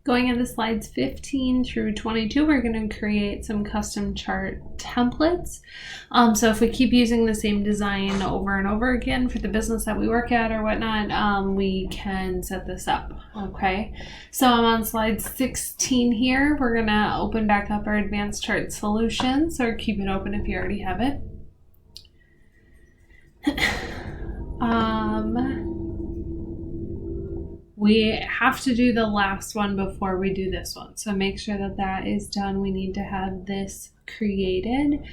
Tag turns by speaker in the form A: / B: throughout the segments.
A: Going into slides 15 through 22, we're going to create some custom chart templates. So if we keep using the same design over and over again for the business that we work at or whatnot, we can set this up. Okay, so I'm on slide 16 here. We're going to open back up our advanced chart solutions, or keep it open if you already have it. We have to do the last one before we do this one. So make sure that that is done. We need to have this created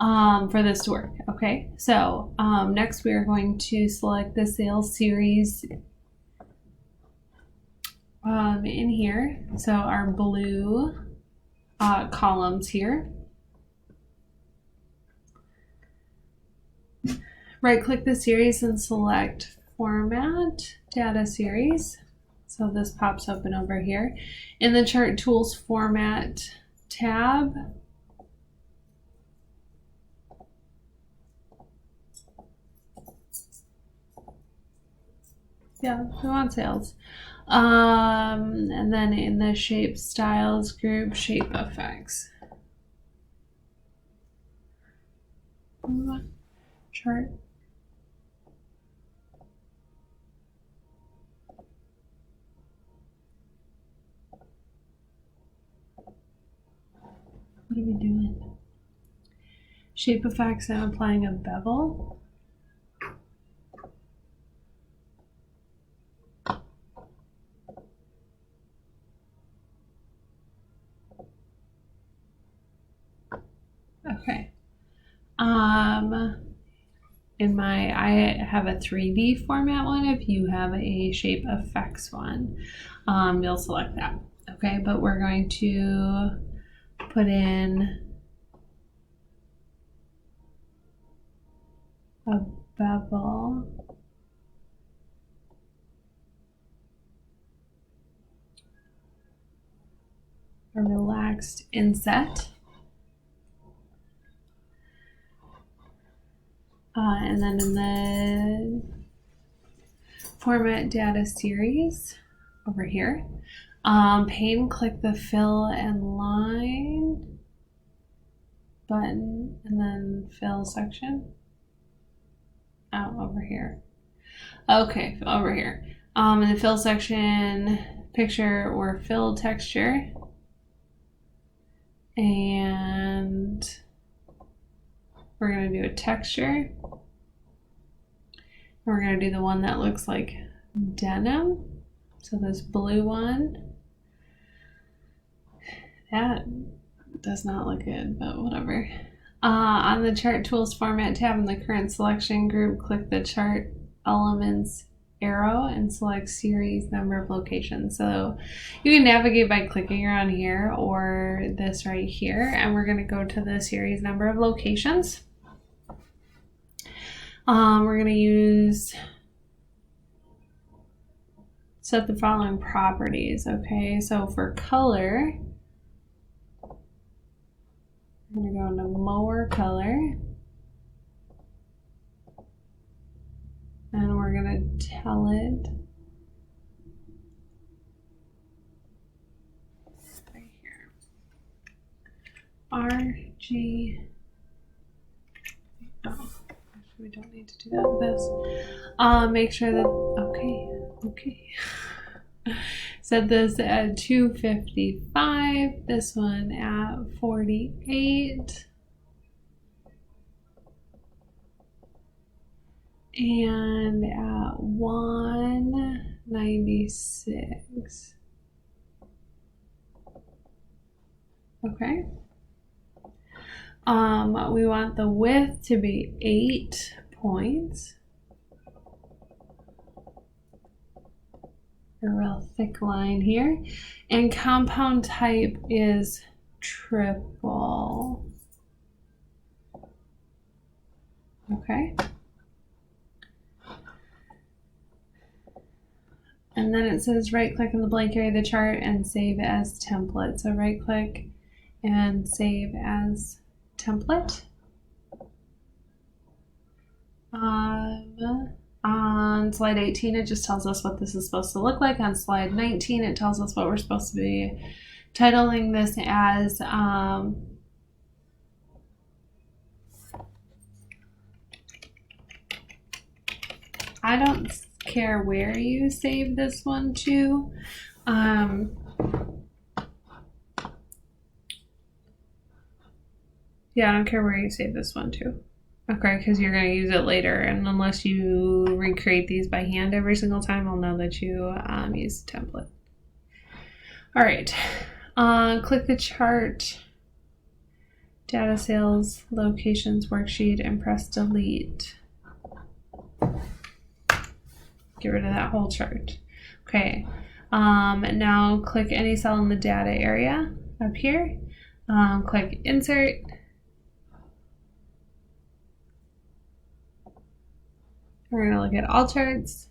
A: for this to work. Okay, so next we are going to select the sales series in here. So our blue columns here. Right click the series and select Format, Data Series. So this pops open over here. In the Chart Tools Format tab, yeah, we want sales. And then in the Shape Styles group, Shape Effects. Chart. What are we doing? Shape Effects, I'm applying a bevel. Okay. I have a 3D format one. If you have a Shape Effects one, you'll select that. Okay, but we're going to put in a bevel. A relaxed inset. And then in the Format Data Series over here, pane, click the Fill and Line button, and then Fill section. Over here. Okay, over here. In the Fill section, picture or fill texture. And we're going to do a texture. We're going to do the one that looks like denim. So this blue one. That does not look good, but whatever. On the Chart Tools Format tab in the current selection group, click the Chart Elements arrow and select Series Number of Locations. So you can navigate by clicking around here or this right here, and we're going to go to the Series Number of Locations. We're going to use set the following properties. Okay, so for color, I'm going to go into Mower Color, and we're going to tell it right here, RG. Oh, we don't need to do that with this. Make sure that, okay. Set this at 255, this one at 48, and at 196. Okay. We want the width to be 8 points. A real thick line here. And compound type is triple. Okay. And then it says right click in the blank area of the chart and save as template. So right click and save as template. On slide 18, it just tells us what this is supposed to look like. On slide 19, it tells us what we're supposed to be titling this as. I don't care where you save this one to. Yeah, I don't care where you save this one to. Okay, because you're going to use it later, and unless you recreate these by hand every single time, I'll know that you use the template. All right, click the chart, data sales, locations worksheet, and press delete. Get rid of that whole chart. Okay, now click any cell in the data area up here. Click insert. We're going to look at all charts,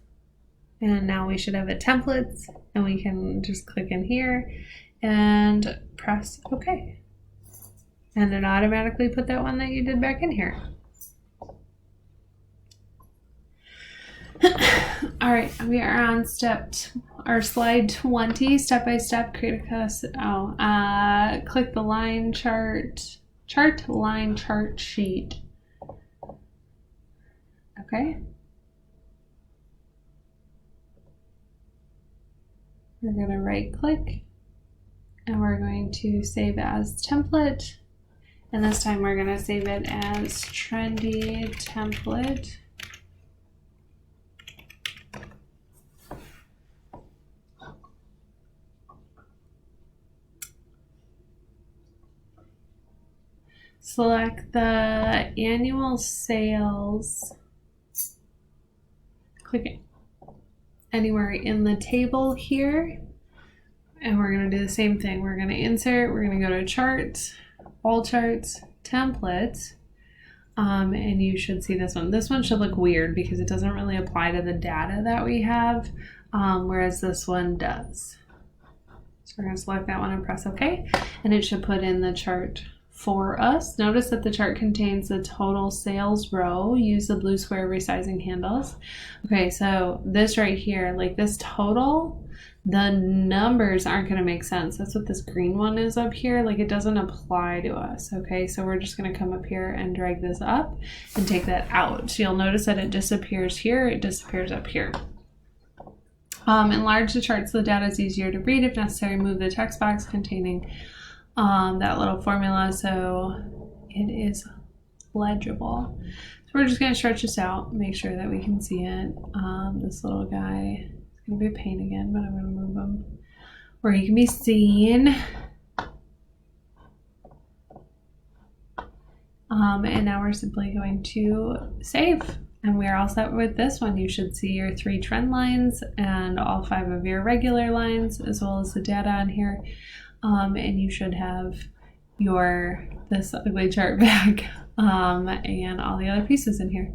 A: and now we should have a templates, and we can just click in here and press OK. And it automatically put that one that you did back in here. All right, we are on slide 20, step by step, create a custom. Click the line chart sheet. Okay. We're going to right click and we're going to save as template. And this time we're going to save it as trendy template. Select the annual sales. Click it anywhere in the table here, and we're going to do the same thing. We're going to insert, we're going to go to charts, all charts, templates, and you should see this one. This one should look weird because it doesn't really apply to the data that we have, whereas this one does. So we're going to select that one and press OK, and it should put in the chart for us. Notice that the chart contains the total sales row. Use the blue square resizing handles. Okay, so this right here, like this total, the numbers aren't going to make sense. That's what this green one is up here. Like it doesn't apply to us. Okay, so we're just going to come up here and drag this up and take that out. So you'll notice that it disappears here, it disappears up here. Enlarge the chart so the data is easier to read. If necessary, move the text box containing that little formula so it is legible. So we're just going to stretch this out, make sure that we can see it. This little guy is going to be a pain again, but I'm going to move him where he can be seen. And now we're simply going to save. And we're all set with this one. You should see your 3 trend lines and all 5 of your regular lines, as well as the data on here. And you should have this ugly chart back and all the other pieces in here.